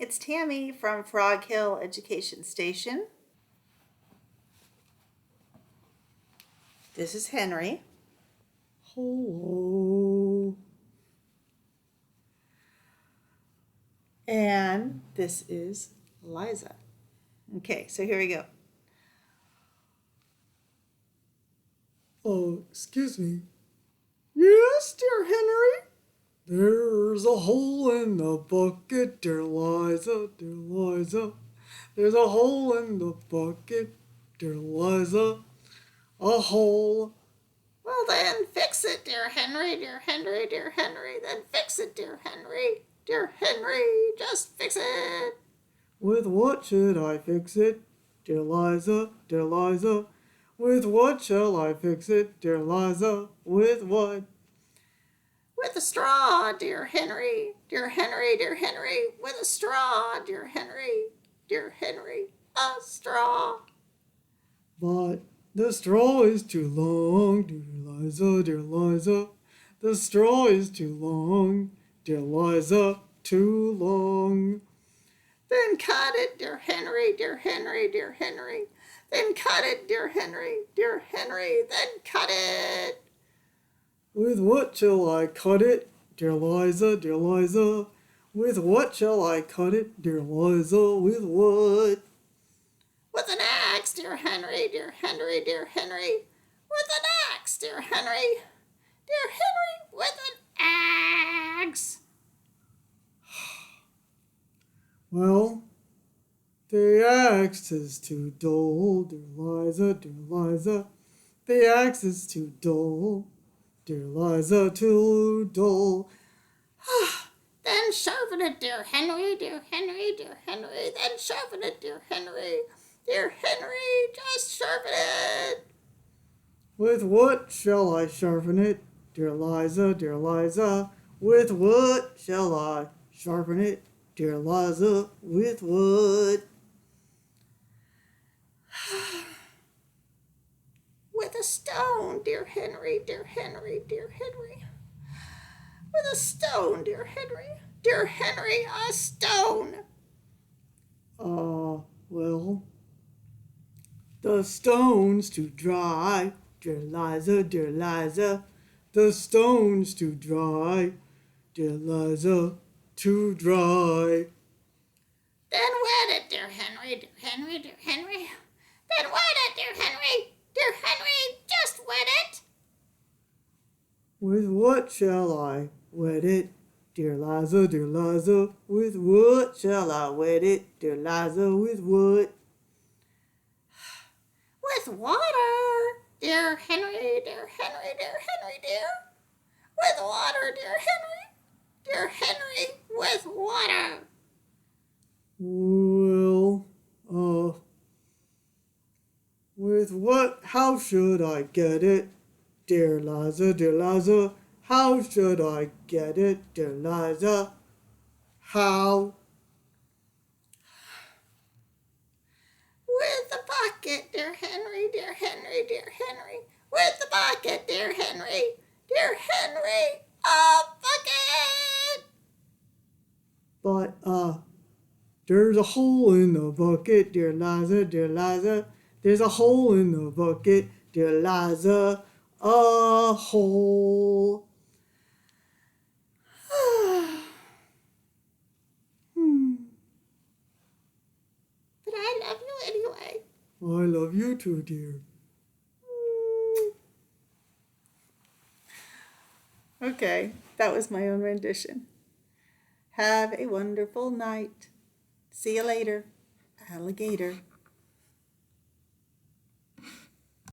It's Tammy from Frog Hill Education Station. This is Henry. Hello. And this is Liza. Okay, so here we go. Excuse me. Yes, dear Henry? There's a hole in the bucket, dear Liza, dear Liza. There's a hole in the bucket, dear Liza. A hole. Well then, fix it, dear Henry, dear Henry, dear Henry. Then fix it, dear Henry. Dear Henry, just fix it. With what should I fix it, dear Liza, dear Liza? With what shall I fix it, dear Liza? With what? With a straw, dear Henry, dear Henry, dear Henry. With a straw, dear Henry, dear Henry. A straw. But the straw is too long, dear Liza, dear Liza. The straw is too long, dear Liza, too long. Then cut it, dear Henry, dear Henry, dear Henry. Then cut it, dear Henry, dear Henry. Then cut it. With what shall I cut it, dear Liza, dear Liza? With what shall I cut it, dear Liza? With what? With an axe, dear Henry, dear Henry, dear Henry. With an axe, dear Henry, dear Henry. With an axe. Well, the axe is too dull, dear Liza, dear Liza. The axe is too dull, dear Liza, too dull. Then sharpen it, dear Henry, dear Henry, dear Henry. Then sharpen it, dear Henry, dear Henry. Just sharpen it. With what shall I sharpen it, dear Liza, dear Liza? With what shall I sharpen it, dear Liza? With what? With a stone, dear Henry, dear Henry, dear Henry. With a stone, dear Henry, dear Henry, a stone. Well, the stone's too dry, dear Liza, dear Liza. The stone's too dry, dear Liza, too dry. Then wet it, dear Henry, dear Henry, dear Henry. Then wet it, dear Henry, dear Henry. Just wet it. With what shall I wet it, dear Liza, dear Liza? With what shall I wet it, dear Liza? With what? With water, dear Henry, dear Henry, dear Henry, dear. With water, dear Henry, dear Henry. With water. Well, with what? How should I get it, dear Liza, dear Liza? How should I get it, dear Liza? How? With the bucket, dear Henry, dear Henry, dear Henry. With the bucket, dear Henry, dear Henry. A bucket. But, there's a hole in the bucket, dear Liza, dear Liza. There's a hole in the bucket, dear Liza. A hole. But I love you anyway. I love you too, dear. Okay, that was my own rendition. Have a wonderful night. See you later, alligator.